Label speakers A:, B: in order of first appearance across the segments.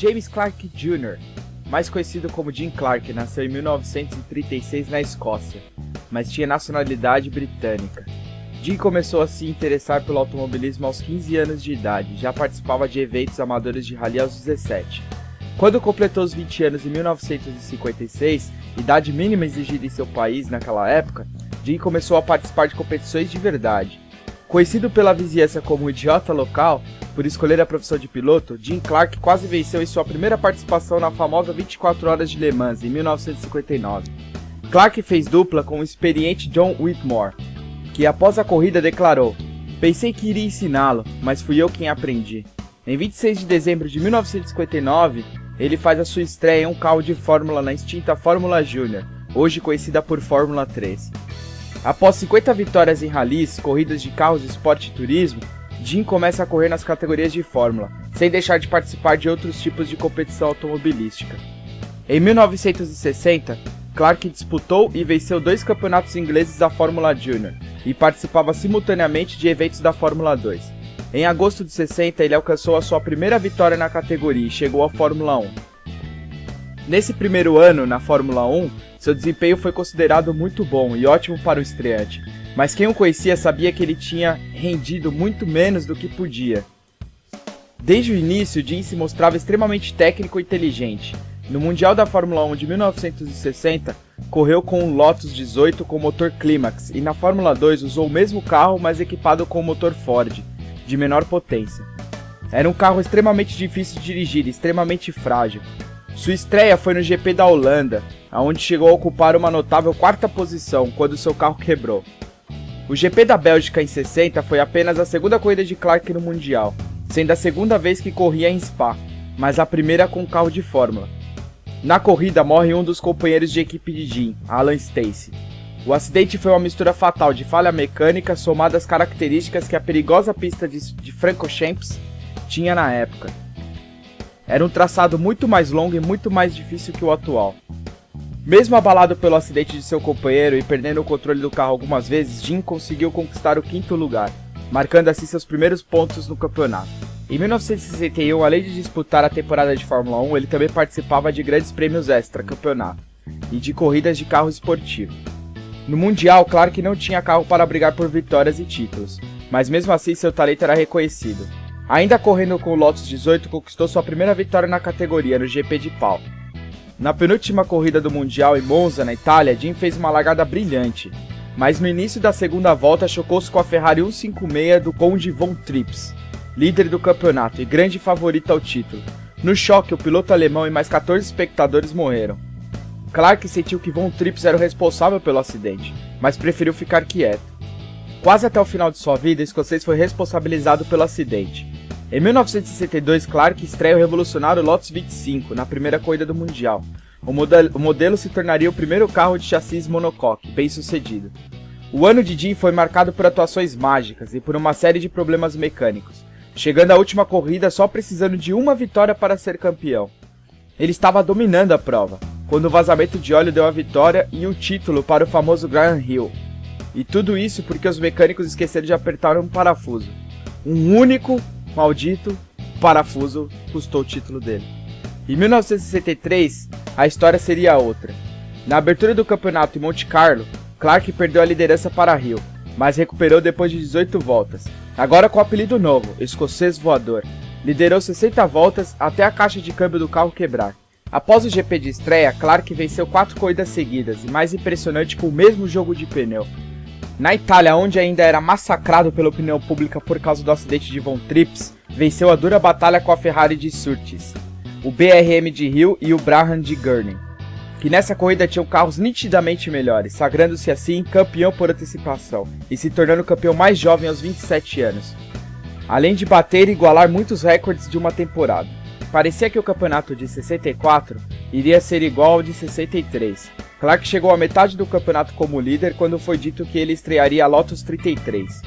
A: James Clark Jr., mais conhecido como Jim Clark, nasceu em 1936 na Escócia, mas tinha nacionalidade britânica. Jim começou a se interessar pelo automobilismo aos 15 anos de idade, já participava de eventos amadores de rally aos 17. Quando completou os 20 anos em 1956, idade mínima exigida em seu país naquela época, Jim começou a participar de competições de verdade. Conhecido pela vizinhança como um idiota local, por escolher a profissão de piloto, Jim Clark quase venceu em sua primeira participação na famosa 24 Horas de Le Mans, em 1959. Clark fez dupla com o experiente John Whitmore, que após a corrida declarou: "Pensei que iria ensiná-lo, mas fui eu quem aprendi." Em 26 de dezembro de 1959, ele faz a sua estreia em um carro de Fórmula na extinta Fórmula Júnior, hoje conhecida por Fórmula 3. Após 50 vitórias em rallies, corridas de carros de esporte e turismo, Jim começa a correr nas categorias de Fórmula, sem deixar de participar de outros tipos de competição automobilística. Em 1960, Clark disputou e venceu 2 campeonatos ingleses da Fórmula Júnior e participava simultaneamente de eventos da Fórmula 2. Em agosto de 60, ele alcançou a sua primeira vitória na categoria e chegou à Fórmula 1. Nesse primeiro ano na Fórmula 1, seu desempenho foi considerado muito bom e ótimo para o estreante, mas quem o conhecia sabia que ele tinha rendido muito menos do que podia. Desde o início, Jim se mostrava extremamente técnico e inteligente. No Mundial da Fórmula 1 de 1960, correu com um Lotus 18 com motor Climax e na Fórmula 2 usou o mesmo carro, mas equipado com o motor Ford, de menor potência. Era um carro extremamente difícil de dirigir e extremamente frágil. Sua estreia foi no GP da Holanda, onde chegou a ocupar uma notável 4ª posição quando seu carro quebrou. O GP da Bélgica em 60 foi apenas a segunda corrida de Clark no Mundial, sendo a segunda vez que corria em Spa, mas a primeira com carro de Fórmula. Na corrida morre um dos companheiros de equipe de Jim, Alan Stacey. O acidente foi uma mistura fatal de falha mecânica somada às características que a perigosa pista de Francorchamps tinha na época. Era um traçado muito mais longo e muito mais difícil que o atual. Mesmo abalado pelo acidente de seu companheiro e perdendo o controle do carro algumas vezes, Jim conseguiu conquistar o 5º lugar, marcando assim seus primeiros pontos no campeonato. Em 1961, além de disputar a temporada de Fórmula 1, ele também participava de grandes prêmios extra-campeonato e de corridas de carro esportivo. No Mundial, Clark não tinha carro para brigar por vitórias e títulos, mas mesmo assim seu talento era reconhecido. Ainda correndo com o Lotus 18, conquistou sua primeira vitória na categoria no GP de Pau. Na penúltima corrida do Mundial em Monza, na Itália, Jim fez uma largada brilhante, mas no início da segunda volta chocou-se com a Ferrari 156 do Conde von Trips, líder do campeonato e grande favorito ao título. No choque, o piloto alemão e mais 14 espectadores morreram. Clark sentiu que von Trips era o responsável pelo acidente, mas preferiu ficar quieto. Quase até o final de sua vida, o escocês foi responsabilizado pelo acidente. Em 1962, Clark estreia o revolucionário Lotus 25 na primeira corrida do Mundial. O modelo se tornaria o primeiro carro de chassis monocoque, bem sucedido. O ano de Jim foi marcado por atuações mágicas e por uma série de problemas mecânicos, chegando à última corrida só precisando de uma vitória para ser campeão. Ele estava dominando a prova, quando o vazamento de óleo deu a vitória e o título para o famoso Graham Hill. E tudo isso porque os mecânicos esqueceram de apertar um parafuso. Um único, maldito, parafuso custou o título dele. Em 1963, a história seria outra. Na abertura do campeonato em Monte Carlo, Clark perdeu a liderança para Hill, mas recuperou depois de 18 voltas. Agora com o apelido novo, Escocês Voador. Liderou 60 voltas até a caixa de câmbio do carro quebrar. Após o GP de estreia, Clark venceu 4 corridas seguidas e, mais impressionante, com o mesmo jogo de pneu. Na Itália, onde ainda era massacrado pela opinião pública por causa do acidente de von Trips, venceu a dura batalha com a Ferrari de Surtees, o BRM de Hill e o Brabham de Gurney, que nessa corrida tinham carros nitidamente melhores, sagrando-se assim campeão por antecipação e se tornando o campeão mais jovem aos 27 anos, além de bater e igualar muitos recordes de uma temporada. Parecia que o campeonato de 64 iria ser igual ao de 63. Clark chegou à metade do campeonato como líder quando foi dito que ele estrearia a Lotus 33.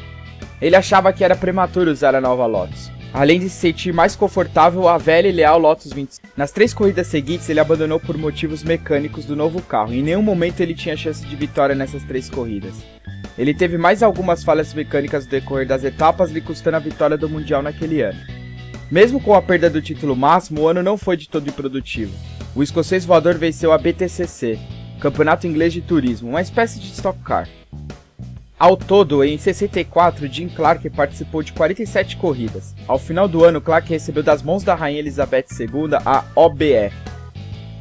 A: Ele achava que era prematuro usar a nova Lotus, além de se sentir mais confortável a velha e leal Lotus 25. Nas 3 corridas seguintes ele abandonou por motivos mecânicos do novo carro, e em nenhum momento ele tinha chance de vitória nessas 3 corridas. Ele teve mais algumas falhas mecânicas no decorrer das etapas, lhe custando a vitória do Mundial naquele ano. Mesmo com a perda do título máximo, o ano não foi de todo improdutivo. O escocês voador venceu a BTCC, Campeonato Inglês de Turismo, uma espécie de Stock Car. Ao todo, em 64, Jim Clark participou de 47 corridas. Ao final do ano, Clark recebeu das mãos da Rainha Elizabeth II a OBE,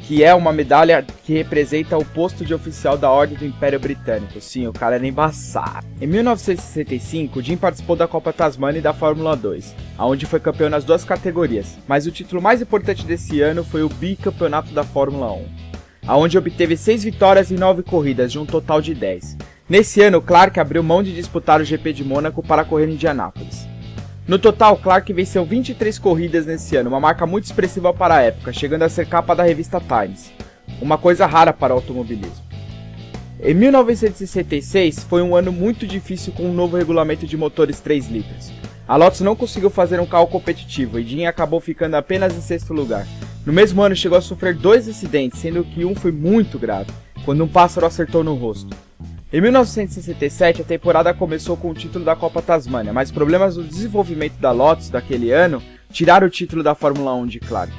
A: que é uma medalha que representa o posto de oficial da Ordem do Império Britânico. Sim, o cara era embaçado. Em 1965, Jim participou da Copa Tasmania e da Fórmula 2, onde foi campeão nas duas categorias, mas o título mais importante desse ano foi o bicampeonato da Fórmula 1, onde obteve 6 vitórias em 9 corridas, de um total de 10. Nesse ano, Clark abriu mão de disputar o GP de Mônaco para correr em Indianápolis. No total, Clark venceu 23 corridas nesse ano, uma marca muito expressiva para a época, chegando a ser capa da revista Times, uma coisa rara para o automobilismo. Em 1966, foi um ano muito difícil com um novo regulamento de motores 3 litros. A Lotus não conseguiu fazer um carro competitivo e Jim acabou ficando apenas em 6º lugar. No mesmo ano, chegou a sofrer 2 acidentes, sendo que um foi muito grave, quando um pássaro acertou no rosto. Em 1967, a temporada começou com o título da Copa Tasmania, mas problemas no desenvolvimento da Lotus daquele ano tiraram o título da Fórmula 1 de Clark.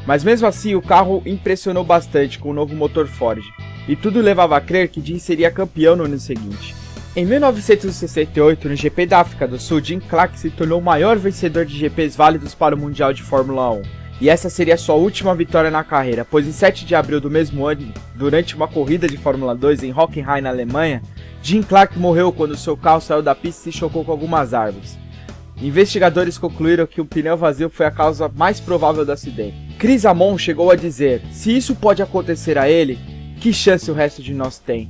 A: Mas mesmo assim, o carro impressionou bastante com o novo motor Ford, e tudo levava a crer que Jim seria campeão no ano seguinte. Em 1968, no GP da África do Sul, Jim Clark se tornou o maior vencedor de GPs válidos para o Mundial de Fórmula 1. E essa seria sua última vitória na carreira, pois em 7 de abril do mesmo ano, durante uma corrida de Fórmula 2 em Hockenheim, na Alemanha, Jim Clark morreu quando seu carro saiu da pista e se chocou com algumas árvores. Investigadores concluíram que o pneu vazio foi a causa mais provável do acidente. Chris Amon chegou a dizer: "Se isso pode acontecer a ele, que chance o resto de nós tem?"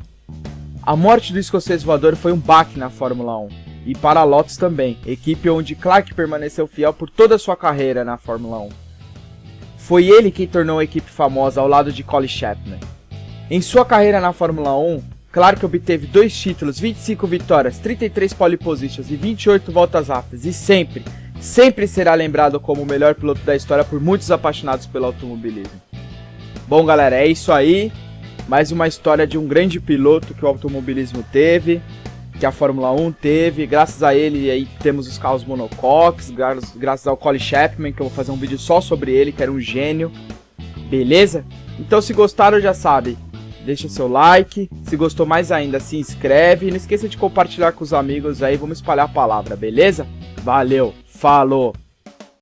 A: A morte do escocês voador foi um baque na Fórmula 1, e para a Lotus também, equipe onde Clark permaneceu fiel por toda a sua carreira na Fórmula 1. Foi ele quem tornou a equipe famosa ao lado de Colin Chapman. Em sua carreira na Fórmula 1, Clark obteve 2 títulos, 25 vitórias, 33 pole positions e 28 voltas rápidas, e sempre será lembrado como o melhor piloto da história por muitos apaixonados pelo automobilismo. Bom, galera, é isso aí. Mais uma história de um grande piloto que o automobilismo teve, que a Fórmula 1 teve. Graças a ele aí temos os carros monocoques, graças ao Colin Chapman, que eu vou fazer um vídeo só sobre ele, que era um gênio. Beleza? Então se gostaram, já sabe, deixa seu like. Se gostou mais ainda, se inscreve. E não esqueça de compartilhar com os amigos aí, vamos espalhar a palavra, beleza? Valeu, falou!